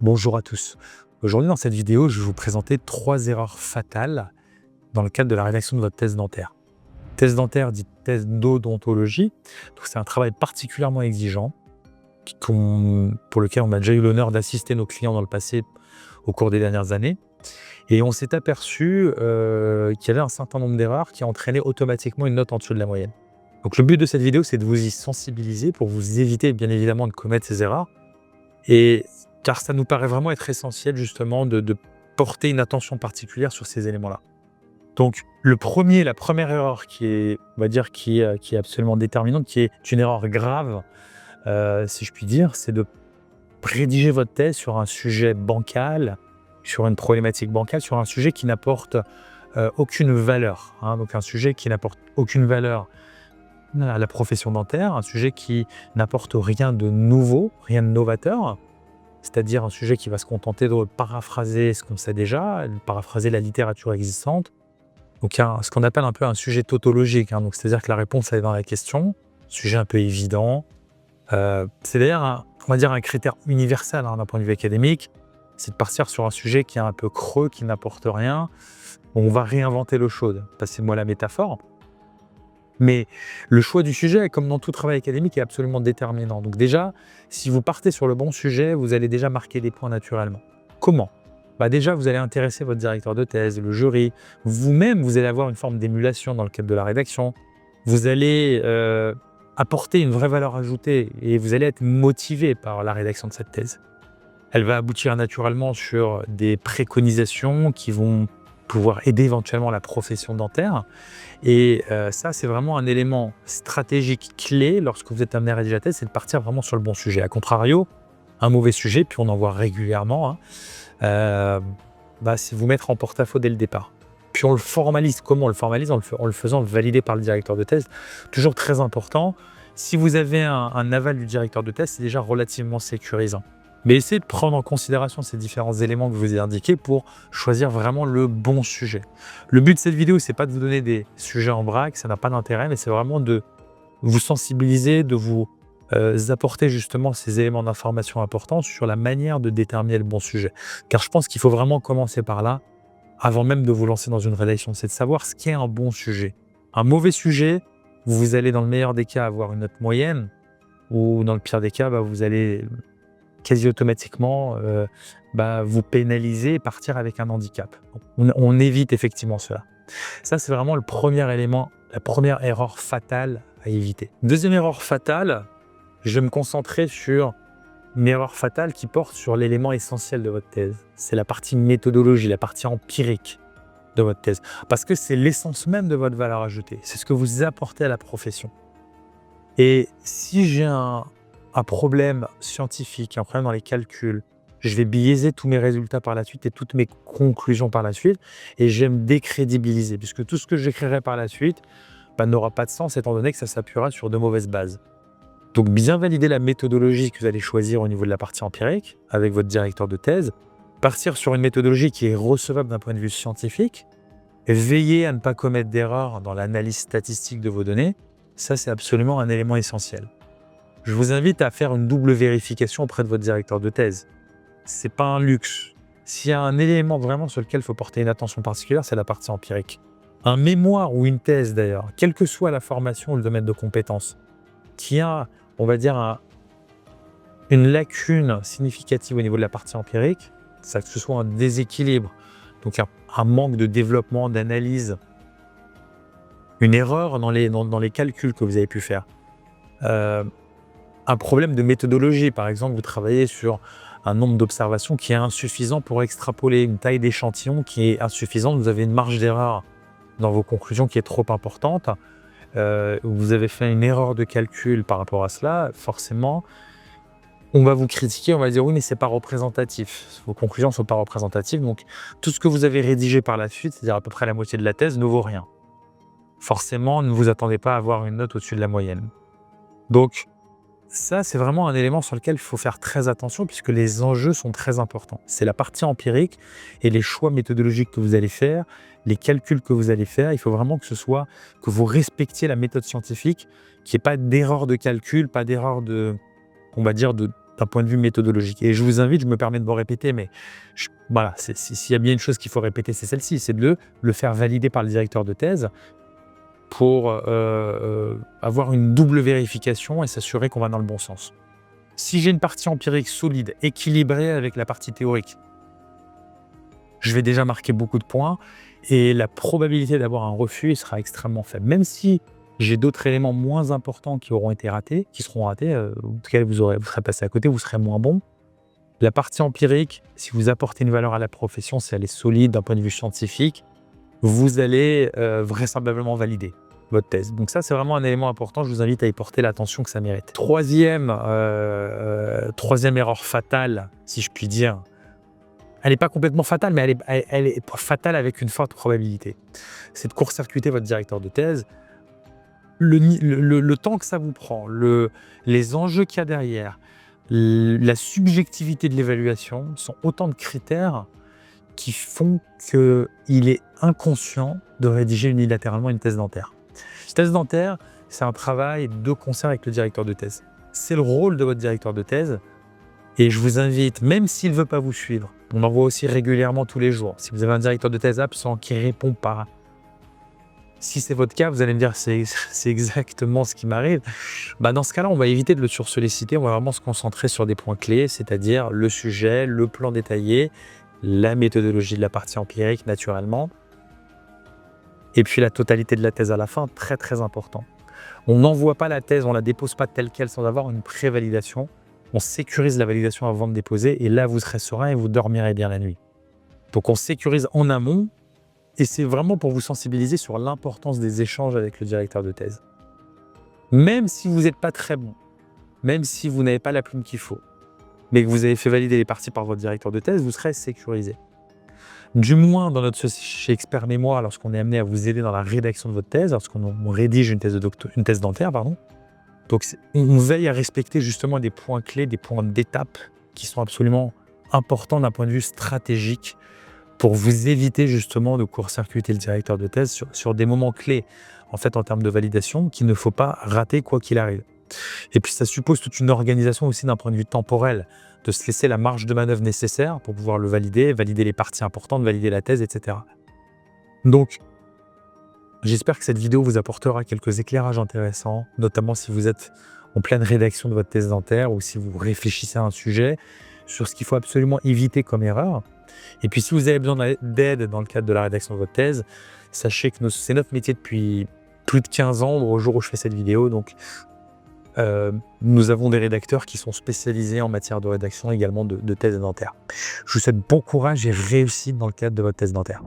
Bonjour à tous. Aujourd'hui, dans cette vidéo, je vais vous présenter 3 erreurs fatales dans le cadre de la rédaction de votre thèse dentaire. Thèse dentaire dit thèse d'odontologie, donc c'est un travail particulièrement exigeant pour lequel on a déjà eu l'honneur d'assister nos clients dans le passé au cours des dernières années. Et on s'est aperçu qu'il y avait un certain nombre d'erreurs qui entraînaient automatiquement une note en dessous de la moyenne. Donc le but de cette vidéo, c'est de vous y sensibiliser pour vous éviter bien évidemment de commettre ces erreurs. Et car ça nous paraît vraiment être essentiel justement de porter une attention particulière sur ces éléments-là. Donc la première erreur qui est, on va dire, qui est absolument déterminante, qui est une erreur grave, si je puis dire, c'est de rédiger votre thèse sur un sujet bancal, sur une problématique bancale, sur un sujet qui n'apporte aucune valeur, hein. Donc un sujet qui n'apporte aucune valeur à la profession dentaire, un sujet qui n'apporte rien de nouveau, rien de novateur, c'est-à-dire un sujet qui va se contenter de paraphraser ce qu'on sait déjà, de paraphraser la littérature existante. Donc ce qu'on appelle un peu un sujet tautologique, hein. Donc c'est-à-dire que la réponse elle est dans la question, sujet un peu évident. C'est d'ailleurs on va dire un critère universel, hein, d'un point de vue académique, c'est de partir sur un sujet qui est un peu creux, qui n'apporte rien. On va réinventer l'eau chaude, passez-moi la métaphore. Mais le choix du sujet, comme dans tout travail académique, est absolument déterminant. Donc déjà, si vous partez sur le bon sujet, vous allez déjà marquer des points naturellement. Comment ? Déjà, vous allez intéresser votre directeur de thèse, le jury. Vous-même, vous allez avoir une forme d'émulation dans le cadre de la rédaction. Vous allez apporter une vraie valeur ajoutée et vous allez être motivé par la rédaction de cette thèse. Elle va aboutir naturellement sur des préconisations qui vont pouvoir aider éventuellement la profession dentaire. Et ça, c'est vraiment un élément stratégique clé lorsque vous êtes amené à rédiger la thèse, c'est de partir vraiment sur le bon sujet. A contrario, un mauvais sujet, puis on en voit régulièrement, hein, c'est vous mettre en porte-à-faux dès le départ. Puis on le formalise. Comment on le formalise ? En le faisant valider par le directeur de thèse. Toujours très important. Si vous avez un aval du directeur de thèse, c'est déjà relativement sécurisant. Mais essayez de prendre en considération ces différents éléments que je vous ai indiqués pour choisir vraiment le bon sujet. Le but de cette vidéo, c'est pas de vous donner des sujets en vrac, ça n'a pas d'intérêt, mais c'est vraiment de vous sensibiliser, de vous apporter justement ces éléments d'information importants sur la manière de déterminer le bon sujet. Car je pense qu'il faut vraiment commencer par là, avant même de vous lancer dans une rédaction, c'est de savoir ce qu'est un bon sujet. Un mauvais sujet, vous allez dans le meilleur des cas avoir une note moyenne, ou dans le pire des cas, vous allez quasi automatiquement vous pénaliser et partir avec un handicap. On évite effectivement cela. Ça, c'est vraiment le premier élément, la première erreur fatale à éviter. Deuxième erreur fatale, je vais me concentrer sur une erreur fatale qui porte sur l'élément essentiel de votre thèse. C'est la partie méthodologie, la partie empirique de votre thèse. Parce que c'est l'essence même de votre valeur ajoutée. C'est ce que vous apportez à la profession. Et si j'ai un problème scientifique, un problème dans les calculs, je vais biaiser tous mes résultats par la suite et toutes mes conclusions par la suite, et je vais me décrédibiliser, puisque tout ce que j'écrirai par la suite n'aura pas de sens, étant donné que ça s'appuiera sur de mauvaises bases. Donc bien valider la méthodologie que vous allez choisir au niveau de la partie empirique, avec votre directeur de thèse, partir sur une méthodologie qui est recevable d'un point de vue scientifique, et veiller à ne pas commettre d'erreurs dans l'analyse statistique de vos données, ça c'est absolument un élément essentiel. Je vous invite à faire une double vérification auprès de votre directeur de thèse. C'est pas un luxe. S'il y a un élément vraiment sur lequel il faut porter une attention particulière, c'est la partie empirique. Un mémoire ou une thèse d'ailleurs, quelle que soit la formation ou le domaine de compétences, qui a, on va dire, une lacune significative au niveau de la partie empirique, que ce soit un déséquilibre, donc un manque de développement, d'analyse, une erreur dans les calculs que vous avez pu faire, un problème de méthodologie, par exemple, vous travaillez sur un nombre d'observations qui est insuffisant pour extrapoler, une taille d'échantillon qui est insuffisante, vous avez une marge d'erreur dans vos conclusions qui est trop importante, vous avez fait une erreur de calcul par rapport à cela, forcément, on va vous critiquer, on va dire oui, mais c'est pas représentatif, vos conclusions ne sont pas représentatives, donc tout ce que vous avez rédigé par la suite, c'est-à-dire à peu près la moitié de la thèse, ne vaut rien. Forcément, ne vous attendez pas à avoir une note au-dessus de la moyenne. Donc, ça, c'est vraiment un élément sur lequel il faut faire très attention puisque les enjeux sont très importants. C'est la partie empirique et les choix méthodologiques que vous allez faire, les calculs que vous allez faire. Il faut vraiment que vous respectiez la méthode scientifique, qu'il n'y ait pas d'erreur de calcul, pas d'erreur de d'un point de vue méthodologique. Et je vous invite, je me permets de me répéter, mais voilà, s'il y a bien une chose qu'il faut répéter, c'est celle-ci, c'est de le faire valider par le directeur de thèse pour avoir une double vérification et s'assurer qu'on va dans le bon sens. Si j'ai une partie empirique solide, équilibrée avec la partie théorique, je vais déjà marquer beaucoup de points et la probabilité d'avoir un refus sera extrêmement faible. Même si j'ai d'autres éléments moins importants qui seront ratés, en tout cas vous serez passé à côté, vous serez moins bon. La partie empirique, si vous apportez une valeur à la profession, si elle est solide d'un point de vue scientifique, vous allez vraisemblablement valider votre thèse. Donc ça, c'est vraiment un élément important. Je vous invite à y porter l'attention que ça mérite. Troisième erreur fatale, si je puis dire. Elle n'est pas complètement fatale, mais elle est fatale avec une forte probabilité. C'est de court-circuiter votre directeur de thèse. Le temps que ça vous prend, les enjeux qu'il y a derrière, la subjectivité de l'évaluation sont autant de critères qui font qu'il est inconscient de rédiger unilatéralement une thèse dentaire. Une thèse dentaire, c'est un travail de concert avec le directeur de thèse. C'est le rôle de votre directeur de thèse et je vous invite, même s'il ne veut pas vous suivre, on en voit aussi régulièrement tous les jours. Si vous avez un directeur de thèse absent qui ne répond pas, si c'est votre cas, vous allez me dire c'est exactement ce qui m'arrive. Dans ce cas-là, on va éviter de le sursolliciter, on va vraiment se concentrer sur des points clés, c'est-à-dire le sujet, le plan détaillé, la méthodologie de la partie empirique naturellement, et puis la totalité de la thèse à la fin, très très important. On n'envoie pas la thèse, on ne la dépose pas telle qu'elle sans avoir une pré-validation. On sécurise la validation avant de déposer et là vous serez serein et vous dormirez bien la nuit. Donc on sécurise en amont et c'est vraiment pour vous sensibiliser sur l'importance des échanges avec le directeur de thèse. Même si vous n'êtes pas très bon, même si vous n'avez pas la plume qu'il faut, mais que vous avez fait valider les parties par votre directeur de thèse, vous serez sécurisé. Du moins, dans notre société chez Expert Mémoire, lorsqu'on est amené à vous aider dans la rédaction de votre thèse, lorsqu'on rédige une thèse dentaire, pardon. Donc, on veille à respecter justement des points clés, des points d'étape qui sont absolument importants d'un point de vue stratégique pour vous éviter justement de court-circuiter le directeur de thèse sur des moments clés, en fait, en termes de validation, qu'il ne faut pas rater quoi qu'il arrive. Et puis, ça suppose toute une organisation aussi d'un point de vue temporel, de se laisser la marge de manœuvre nécessaire pour pouvoir le valider les parties importantes, valider la thèse, etc. Donc, j'espère que cette vidéo vous apportera quelques éclairages intéressants, notamment si vous êtes en pleine rédaction de votre thèse dentaire ou si vous réfléchissez à un sujet, sur ce qu'il faut absolument éviter comme erreur. Et puis, si vous avez besoin d'aide dans le cadre de la rédaction de votre thèse, sachez que c'est notre métier depuis plus de 15 ans au jour où je fais cette vidéo. Donc, nous avons des rédacteurs qui sont spécialisés en matière de rédaction également de thèse dentaire. Je vous souhaite bon courage et réussite dans le cadre de votre thèse dentaire.